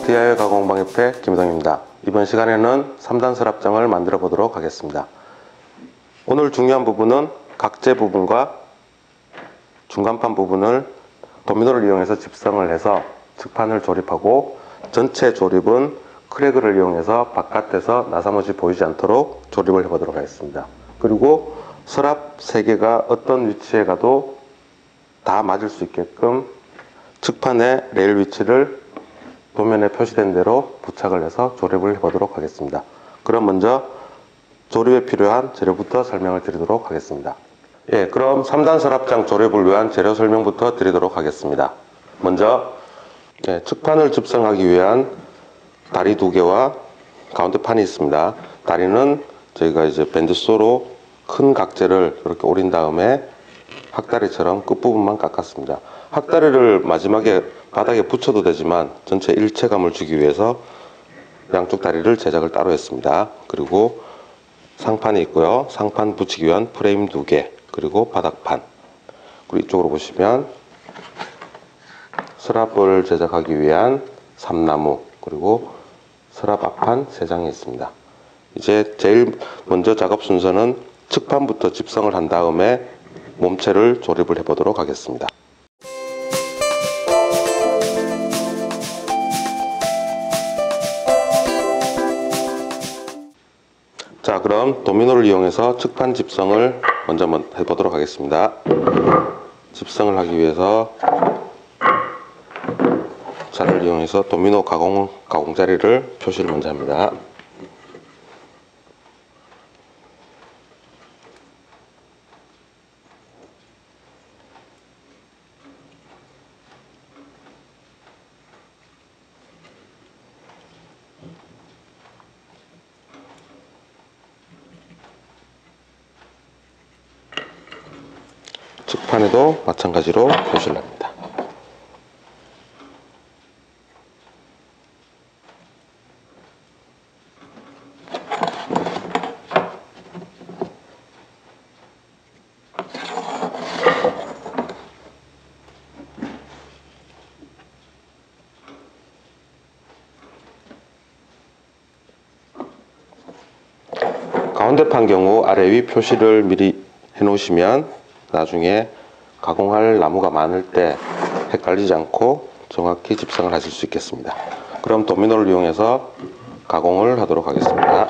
DIY 가공방협회 김동입니다. 이번 시간에는 3단 서랍장을 만들어 보도록 하겠습니다. 오늘 중요한 부분은 각재 부분과 중간판 부분을 도미노를 이용해서 집성을 해서 측판을 조립하고, 전체 조립은 크래그를 이용해서 바깥에서 나사못이 보이지 않도록 조립을 해보도록 하겠습니다. 그리고 서랍 3개가 어떤 위치에 가도 다 맞을 수 있게끔 측판의 레일 위치를 도면에 표시된 대로 부착을 해서 조립을 해보도록 하겠습니다. 그럼 먼저 조립에 필요한 재료부터 설명을 드리도록 하겠습니다. 그럼 3단 서랍장 조립을 위한 재료 설명부터 드리도록 하겠습니다. 먼저 측판을 집성하기 위한 다리 2개와 가운데 판이 있습니다. 다리는 저희가 이제 밴드소로 큰 각재를 이렇게 오린 다음에 학다리처럼 끝부분만 깎았습니다. 학다리를 마지막에 바닥에 붙여도 되지만 전체 일체감을 주기 위해서 양쪽 다리를 제작을 따로 했습니다. 그리고 상판이 있고요. 상판 붙이기 위한 프레임 2개, 그리고 바닥판, 그리고 이쪽으로 보시면 서랍을 제작하기 위한 삼나무, 그리고 서랍 앞판 3장이 있습니다. 이제 제일 먼저 작업 순서는 측판부터 집성을 한 다음에 몸체를 조립을 해 보도록 하겠습니다. 자, 그럼 도미노를 이용해서 측판 집성을 먼저 해보도록 하겠습니다. 집성을 하기 위해서 자를 이용해서 도미노 가공자리를 표시를 먼저 합니다. 측판에도 마찬가지로 표시를 합니다. 가운데 판 경우 아래 위 표시를 미리 해 놓으시면 나중에 가공할 나무가 많을 때 헷갈리지 않고 정확히 집성을 하실 수 있겠습니다. 그럼 도미노를 이용해서 가공을 하도록 하겠습니다.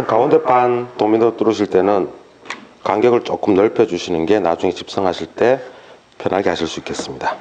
가운데 판 도미노 뚫으실 때는 간격을 조금 넓혀 주시는 게 나중에 집성하실 때 편하게 하실 수 있겠습니다.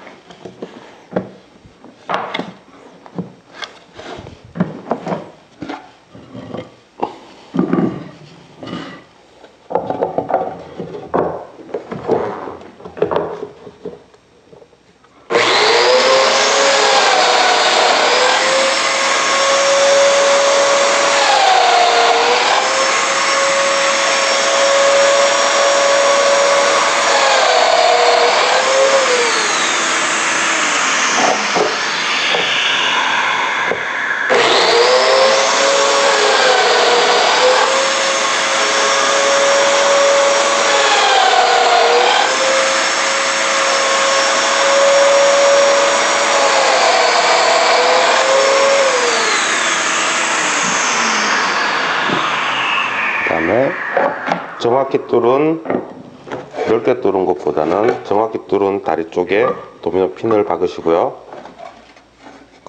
다음에 정확히 뚫은, 넓게 뚫은 것보다는 정확히 뚫은 다리 쪽에 도미노 핀을 박으시고요.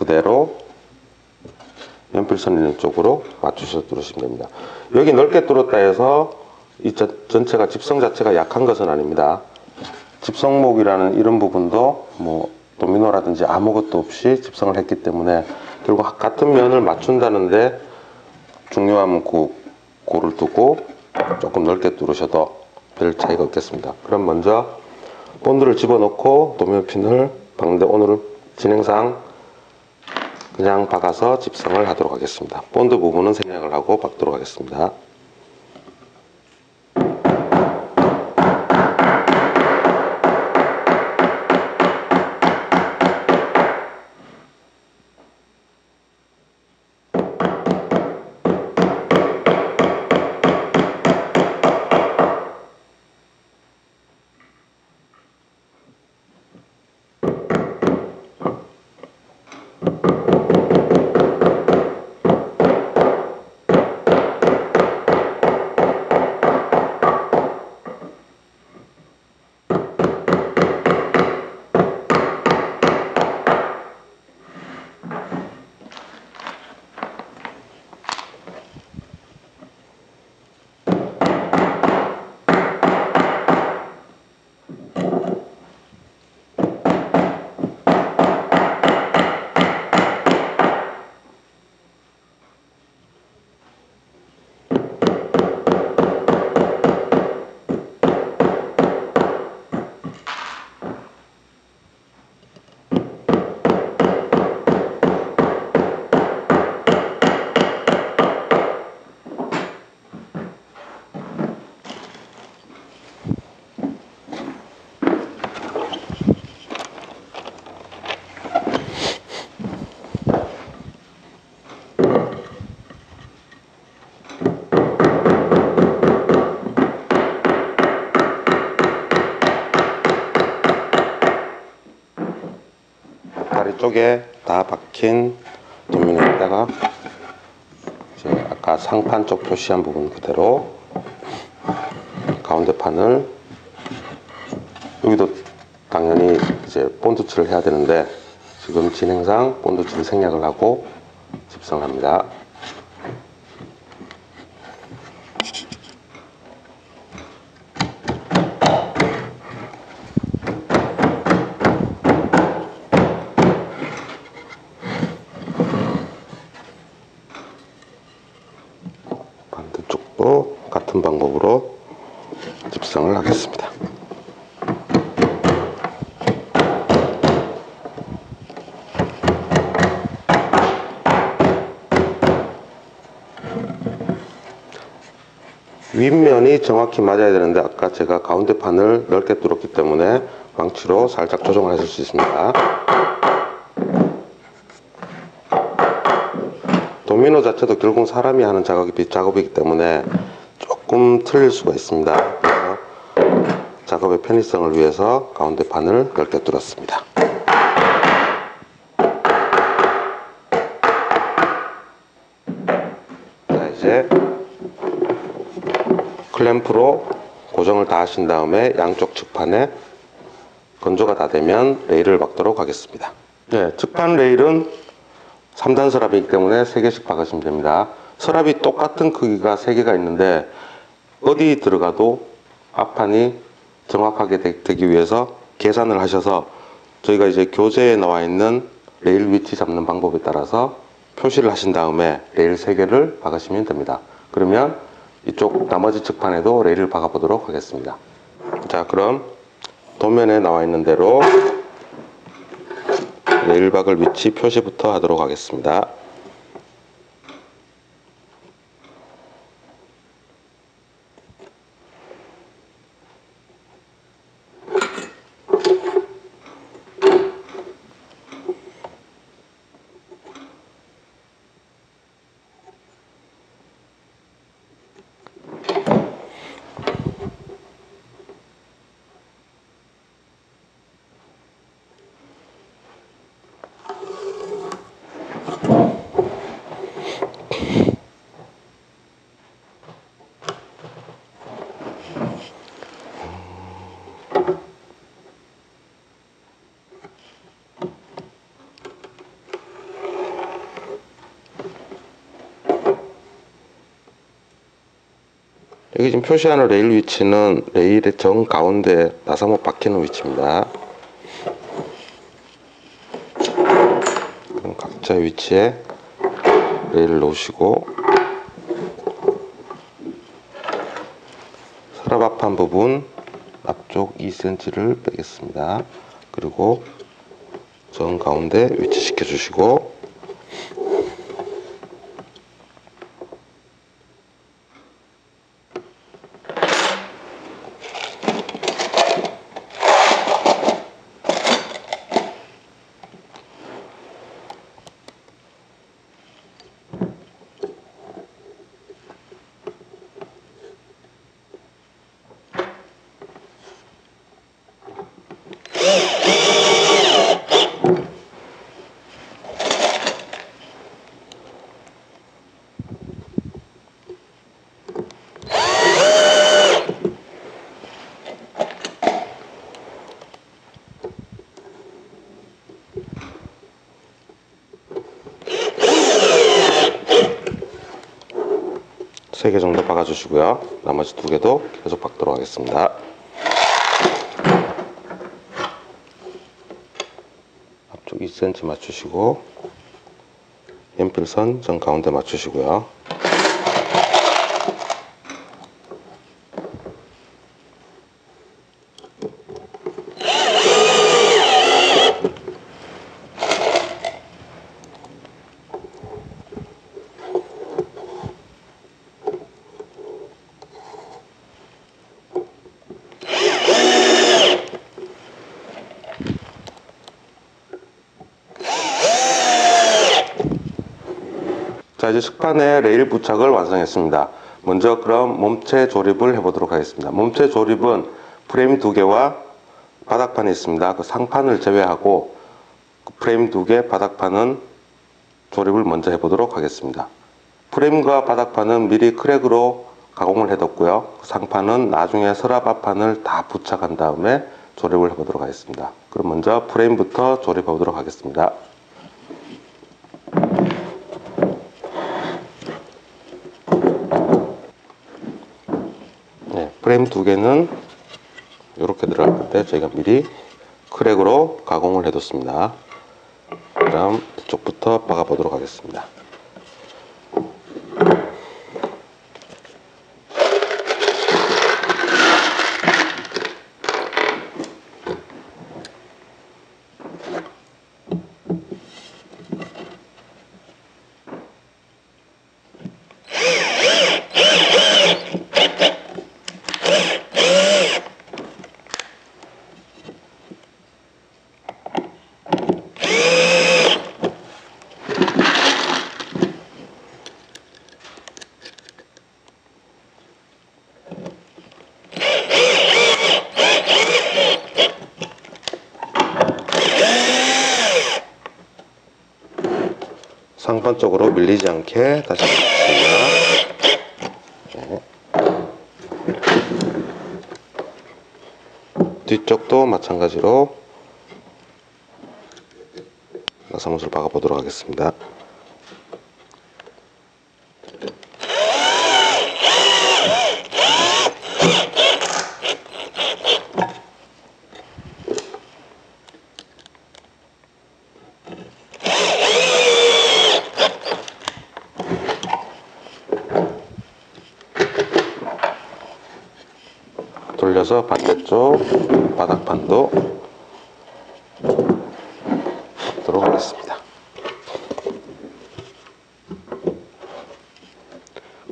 그대로 연필선 있는 쪽으로 맞추셔서 뚫으시면 됩니다. 여기 넓게 뚫었다 해서 이 전체가 집성 자체가 약한 것은 아닙니다. 집성목이라는 이런 부분도 뭐 도미노라든지 아무것도 없이 집성을 했기 때문에 결국 같은 면을 맞춘다는데 중요한 고를 두고 조금 넓게 뚫으셔도 별 차이가 없겠습니다. 그럼 먼저 본드를 집어넣고 도면핀을 박는데 오늘은 진행상 그냥 박아서 집성을 하도록 하겠습니다. 본드 부분은 생략을 하고 박도록 하겠습니다. 다리 쪽에 다 박힌 도면에다가 이제 아까 상판 쪽 표시한 부분 그대로 가운데 판을 여기도 당연히 이제 본드칠을 해야 되는데 지금 진행상 본드칠 생략을 하고 집성합니다. 반대쪽도 같은 방법으로 집성을 하겠습니다. 윗면이 정확히 맞아야 되는데 아까 제가 가운데 판을 넓게 뚫었기 때문에 망치로 살짝 조정을 하실 수 있습니다. 도미노 자체도 결국 사람이 하는 작업이기 때문에 조금 틀릴 수가 있습니다. 그래서 작업의 편의성을 위해서 가운데 판을 넓게 뚫었습니다. 자, 이제 클램프로 고정을 다 하신 다음에 양쪽 측판에 건조가 다 되면 레일을 박도록 하겠습니다. 네, 측판 레일은 3단 서랍이기 때문에 3개씩 박으시면 됩니다. 서랍이 똑같은 크기가 3개가 있는데 어디 들어가도 앞판이 정확하게 되기 위해서 계산을 하셔서 저희가 이제 교재에 나와 있는 레일 위치 잡는 방법에 따라서 표시를 하신 다음에 레일 3개를 박으시면 됩니다. 그러면 이쪽 나머지 측판에도 레일을 박아 보도록 하겠습니다. 자, 그럼 도면에 나와 있는 대로 레일 박을 위치 표시부터 하도록 하겠습니다. 여기 지금 표시하는 레일 위치는 레일의 정 가운데 나사못 박히는 위치입니다. 각자 위치에 레일을 놓으시고 서랍 앞판 부분 앞쪽 2cm를 빼겠습니다. 그리고 정 가운데 위치시켜 주시고 세 개 정도 박아주시고요. 나머지 2개도 계속 박도록 하겠습니다. 앞쪽 2cm 맞추시고 연필선 정 가운데 맞추시고요. 자, 이제 식판에 레일 부착을 완성했습니다. 먼저 그럼 몸체 조립을 해보도록 하겠습니다. 몸체 조립은 프레임 2개와 바닥판이 있습니다. 그 상판을 제외하고 프레임 2개, 바닥판은 조립을 먼저 해보도록 하겠습니다. 프레임과 바닥판은 미리 크랙으로 가공을 해뒀고요. 상판은 나중에 서랍 앞판을 다 부착한 다음에 조립을 해보도록 하겠습니다. 그럼 먼저 프레임부터 조립해보도록 하겠습니다. 프레임 2개는 이렇게 들어갈 건데 저희가 미리 크랙으로 가공을 해뒀습니다. 그럼 이쪽부터 박아 보도록 하겠습니다. 상판 쪽으로 밀리지 않게 다시 붙입니다. 네. 뒤쪽도 마찬가지로 나사못을 박아 보도록 하겠습니다. 돌려서 반대쪽 바닥판도 박도록 하겠습니다.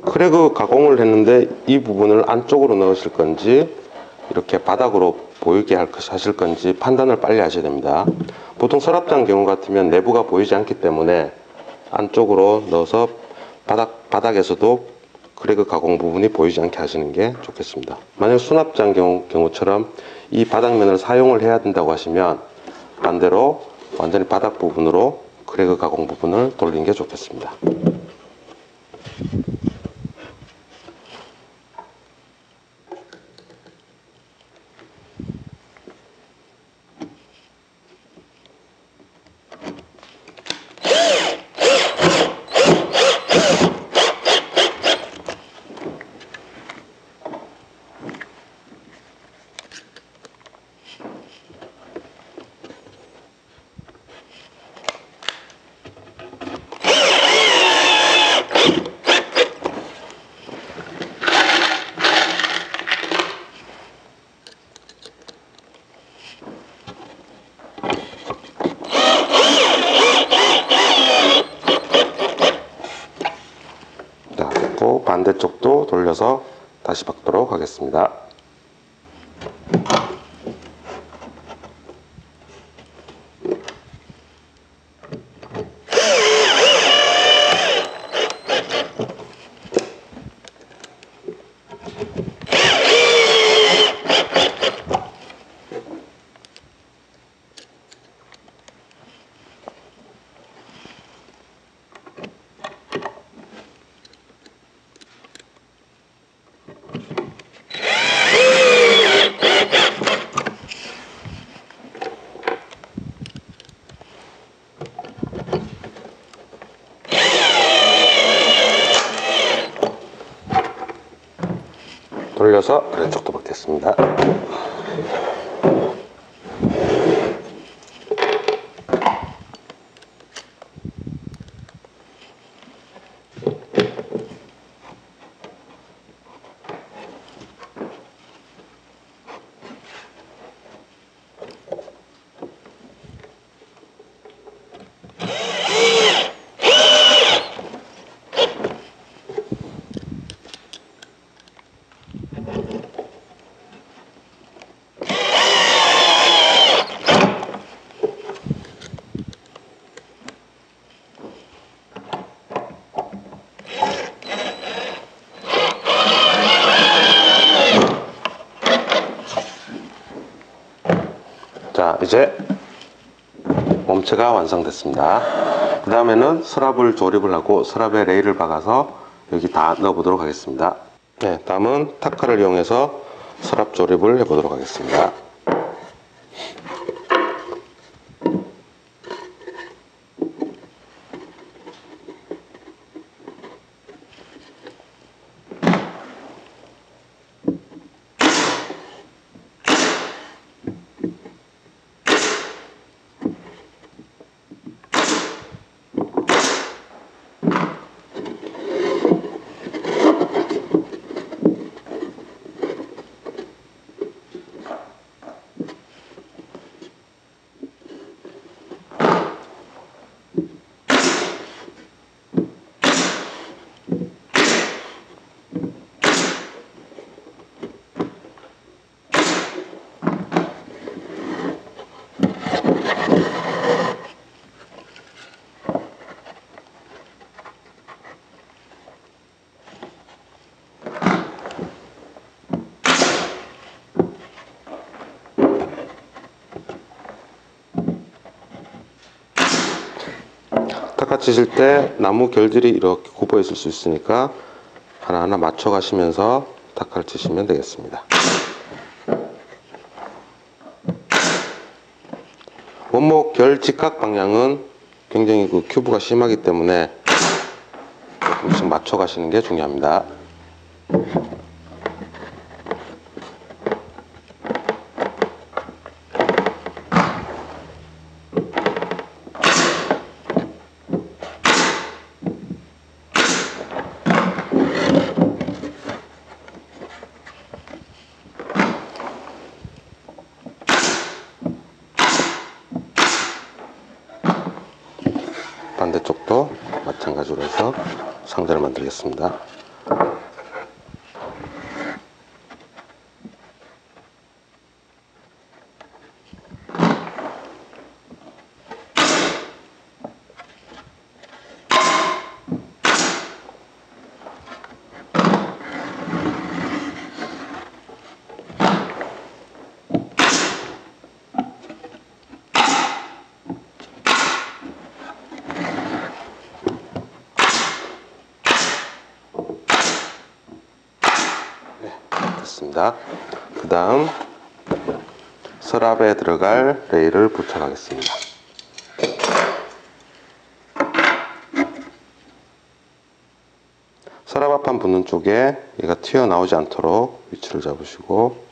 크랙 가공을 했는데 이 부분을 안쪽으로 넣으실 건지 이렇게 바닥으로 보이게 하실 건지 판단을 빨리 하셔야 됩니다. 보통 서랍장 경우 같으면 내부가 보이지 않기 때문에 안쪽으로 넣어서 바닥에서도 크랙 가공 부분이 보이지 않게 하시는 게 좋겠습니다. 만약 수납장 경우처럼 이 바닥면을 사용을 해야 된다고 하시면 반대로 완전히 바닥 부분으로 크랙 가공 부분을 돌리는 게 좋겠습니다. 반대쪽도 돌려서 다시 박도록 하겠습니다. 돌려서 아래쪽도 박겠습니다. 자, 이제 몸체가 완성됐습니다. 그 다음에는 서랍을 조립을 하고 서랍에 레일을 박아서 여기 다 넣어 보도록 하겠습니다. 네, 다음은 타카를 이용해서 서랍 조립을 해 보도록 하겠습니다. 타카 치실 때 나무 결들이 이렇게 굽어 있을 수 있으니까 하나하나 맞춰 가시면서 타카를 치시면 되겠습니다. 원목 결 직각 방향은 굉장히 그 큐브가 심하기 때문에 조금씩 맞춰 가시는 게 중요합니다. 반대쪽도 마찬가지로 해서 상자를 만들겠습니다. 그 다음 서랍에 들어갈 레일을 부착하겠습니다. 서랍 앞판 붙는 쪽에 얘가 튀어나오지 않도록 위치를 잡으시고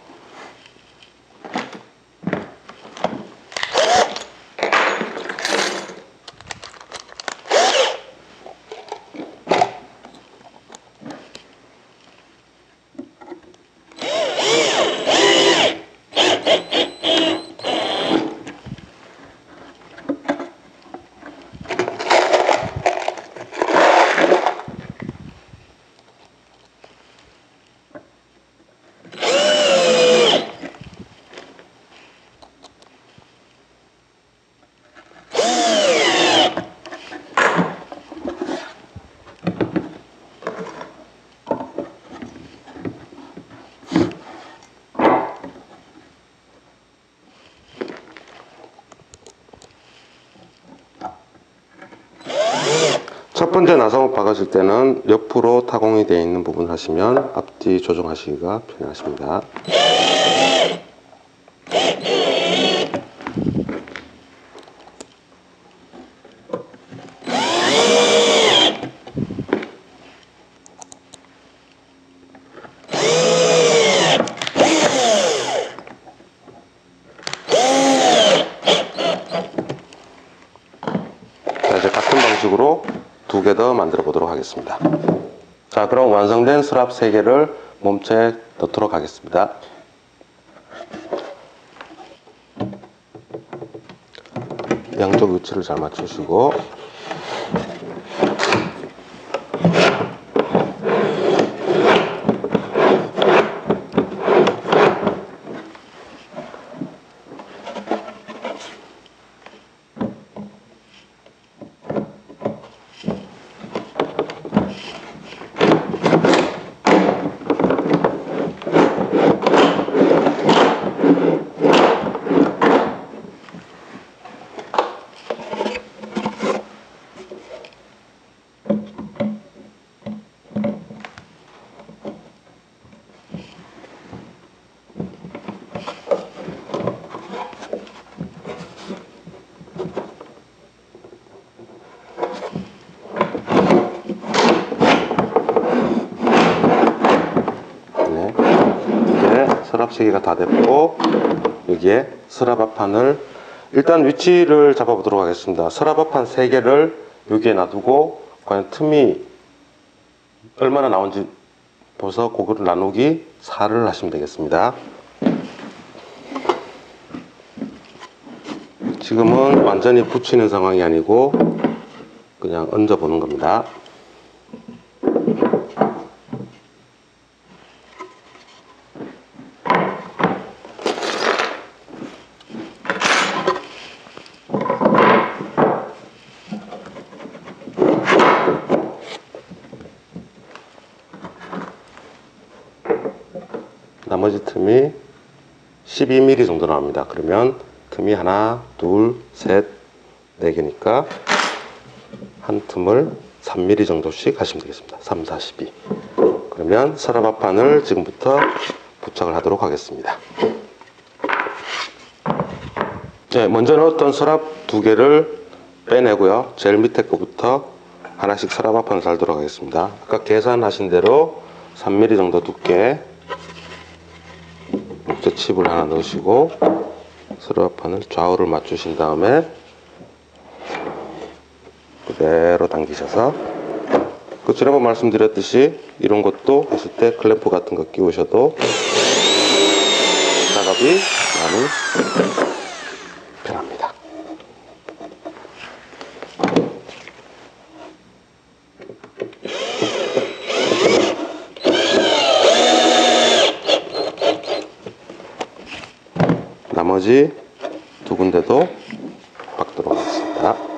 첫 번째 나사목 박으실 때는 옆으로 타공이 되어 있는 부분을 하시면 앞뒤 조정하시기가 편하십니다. 자, 이제 같은 방식으로 2개 더 만들어 보도록 하겠습니다. 자, 그럼 완성된 서랍 3개를 몸체에 넣도록 하겠습니다. 양쪽 위치를 잘 맞추시고 서랍 3개가 다 됐고, 여기에 서랍 앞판을 일단 위치를 잡아 보도록 하겠습니다. 서랍 앞판 3개를 여기에 놔두고 과연 틈이 얼마나 나온지 보서 그거를 나누기 4를 하시면 되겠습니다. 지금은 완전히 붙이는 상황이 아니고 그냥 얹어 보는 겁니다. 나머지 틈이 12mm 정도 나옵니다. 그러면 틈이 하나, 둘, 셋, 4개니까 한 틈을 3mm 정도씩 하시면 되겠습니다. 3, 4, 12. 그러면 서랍 앞판을 지금부터 부착을 하도록 하겠습니다. 네, 먼저 넣었던 서랍 2개를 빼내고요. 제일 밑에 거부터 하나씩 서랍 앞판을 달도록 하겠습니다. 아까 계산하신 대로 3mm 정도 두께 목재 칩을 하나 넣으시고 서랍 앞판을 좌우를 맞추신 다음에 그대로 당기셔서 지난번 말씀드렸듯이 이런 것도 하실 때 클램프 같은 거 끼우셔도 작업이 많이 편합니다. 나머지 2군데도 박도록 하겠습니다.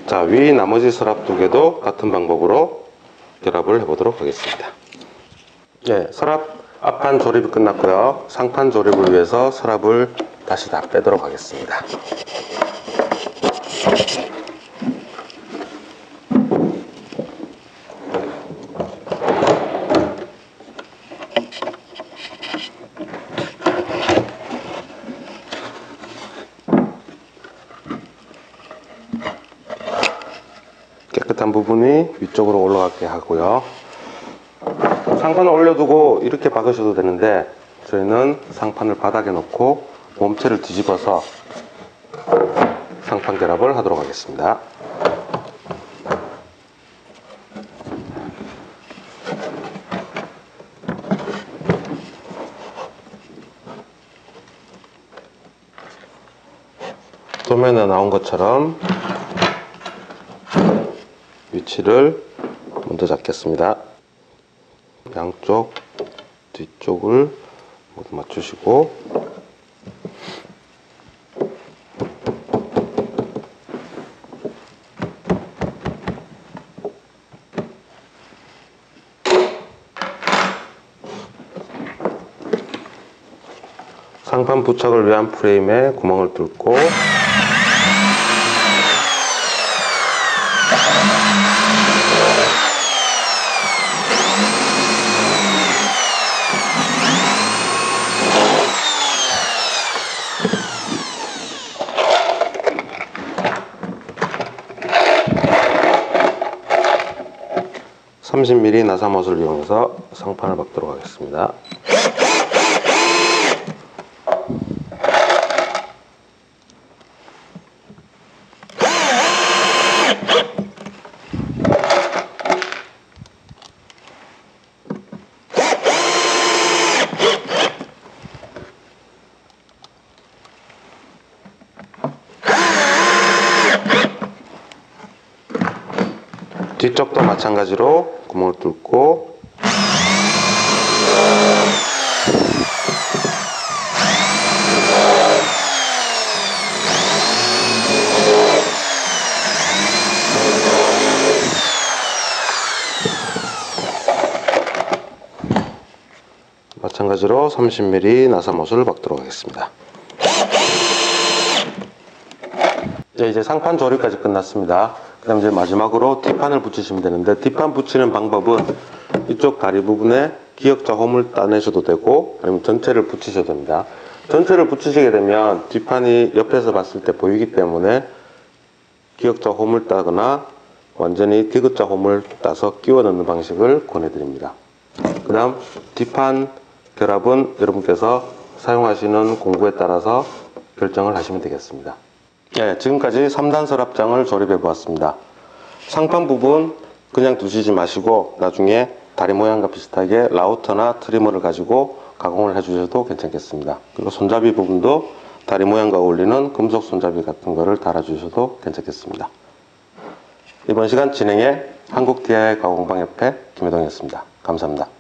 자, 위 나머지 서랍 2개도 같은 방법으로 결합을 해보도록 하겠습니다. 네, 서랍 앞판 조립이 끝났고요. 상판 조립을 위해서 서랍을 다시 다 빼도록 하겠습니다. 밑단 부분이 위쪽으로 올라가게 하고요. 상판을 올려두고 이렇게 박으셔도 되는데 저희는 상판을 바닥에 놓고 몸체를 뒤집어서 상판 결합을 하도록 하겠습니다. 도면에 나온 것처럼 위치를 먼저 잡겠습니다. 양쪽 뒤쪽을 모두 맞추시고 상판 부착을 위한 프레임에 구멍을 뚫고 (30mm) 나사못을 이용해서 상판을 박도록 하겠습니다. 뒤쪽도 마찬가지로 구멍을 뚫고 마찬가지로 30mm 나사못을 박도록 하겠습니다. 이제 상판 조립까지 끝났습니다. 그 다음 이제 마지막으로 뒷판을 붙이시면 되는데, 뒷판 붙이는 방법은 이쪽 다리 부분에 기역자 홈을 따내셔도 되고 아니면 전체를 붙이셔도 됩니다. 전체를 붙이시게 되면 뒷판이 옆에서 봤을 때 보이기 때문에 기역자 홈을 따거나 완전히 디귿자 홈을 따서 끼워 넣는 방식을 권해드립니다. 그 다음 뒷판 결합은 여러분께서 사용하시는 공구에 따라서 결정을 하시면 되겠습니다. 지금까지 3단 서랍장을 조립해 보았습니다. 상판 부분 그냥 두시지 마시고 나중에 다리 모양과 비슷하게 라우터나 트리머를 가지고 가공을 해 주셔도 괜찮겠습니다. 그리고 손잡이 부분도 다리 모양과 어울리는 금속 손잡이 같은 거를 달아 주셔도 괜찮겠습니다. 이번 시간 진행해 한국 DIY 가공방 협회 김혜동이었습니다. 감사합니다.